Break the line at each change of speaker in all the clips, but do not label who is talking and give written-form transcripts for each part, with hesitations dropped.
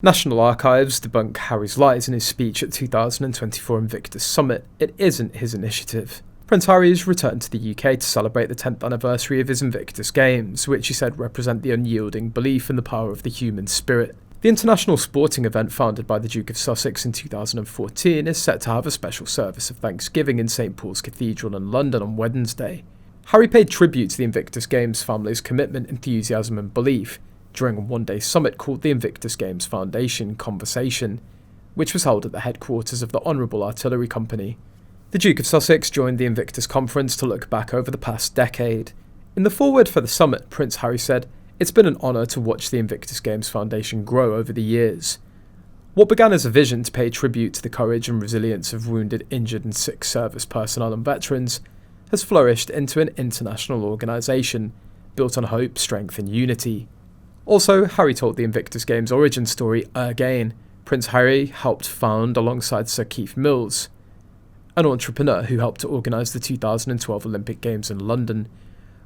National Archives debunk Harry's lies in his speech at 2024 Invictus Summit. It isn't his initiative. Prince Harry has returned to the UK to celebrate the 10th anniversary of his Invictus Games, which he said represent the unyielding belief in the power of the human spirit. The international sporting event founded by the Duke of Sussex in 2014 is set to have a special service of Thanksgiving in St Paul's Cathedral in London on Wednesday. Harry paid tribute to the Invictus Games family's commitment, enthusiasm and belief during a one-day summit called the Invictus Games Foundation Conversation, which was held at the headquarters of the Honourable Artillery Company. The Duke of Sussex joined the Invictus Conference to look back over the past decade. In the foreword for the summit, Prince Harry said, "It's been an honour to watch the Invictus Games Foundation grow over the years. What began as a vision to pay tribute to the courage and resilience of wounded, injured and sick service personnel and veterans has flourished into an international organisation built on hope, strength and unity." Also, Harry told the Invictus Games origin story again. Prince Harry helped found alongside Sir Keith Mills, an entrepreneur who helped to organise the 2012 Olympic Games in London.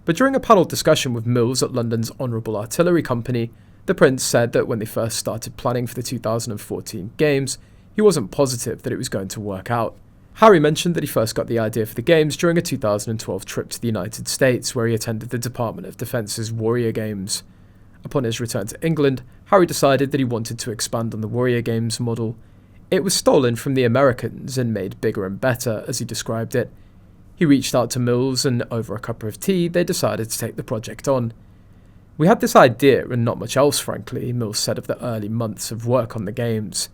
But during a panel discussion with Mills at London's Honourable Artillery Company, the Prince said that when they first started planning for the 2014 Games, he wasn't positive that it was going to work out. Harry mentioned that he first got the idea for the Games during a 2012 trip to the United States, where he attended the Department of Defence's Warrior Games. Upon his return to England, Harry decided that he wanted to expand on the Warrior Games model. It was stolen from the Americans and made bigger and better, as he described it. He reached out to Mills and over a cup of tea, they decided to take the project on. "We had this idea and not much else, frankly," Mills said of the early months of work on the Games.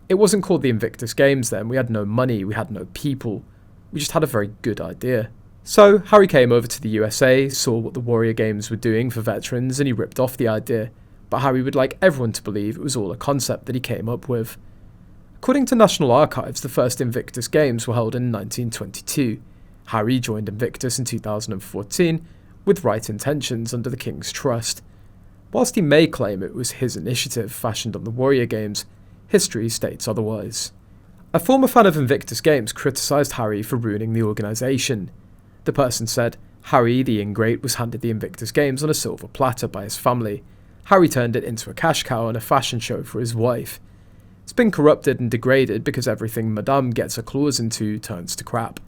"It wasn't called the Invictus Games then, we had no money, we had no people. We just had a very good idea." So, Harry came over to the USA, saw what the Warrior Games were doing for veterans and he ripped off the idea, but Harry would like everyone to believe it was all a concept that he came up with. According to National Archives, the first Invictus Games were held in 1922. Harry joined Invictus in 2014 with right intentions under the King's trust. Whilst he may claim it was his initiative fashioned on the Warrior Games, history states otherwise. A former fan of Invictus Games criticised Harry for ruining the organisation. The person said, "Harry, the ingrate, was handed the Invictus Games on a silver platter by his family. Harry turned it into a cash cow and a fashion show for his wife. It's been corrupted and degraded because everything Madame gets her claws into turns to crap.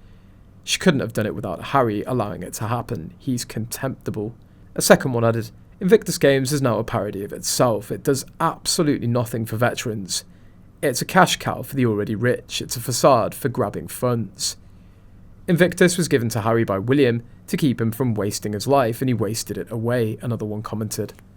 She couldn't have done it without Harry allowing it to happen. He's contemptible." A second one added, "Invictus Games is now a parody of itself. It does absolutely nothing for veterans. It's a cash cow for the already rich. It's a facade for grabbing funds. Invictus was given to Harry by William to keep him from wasting his life, and he wasted it away," another one commented.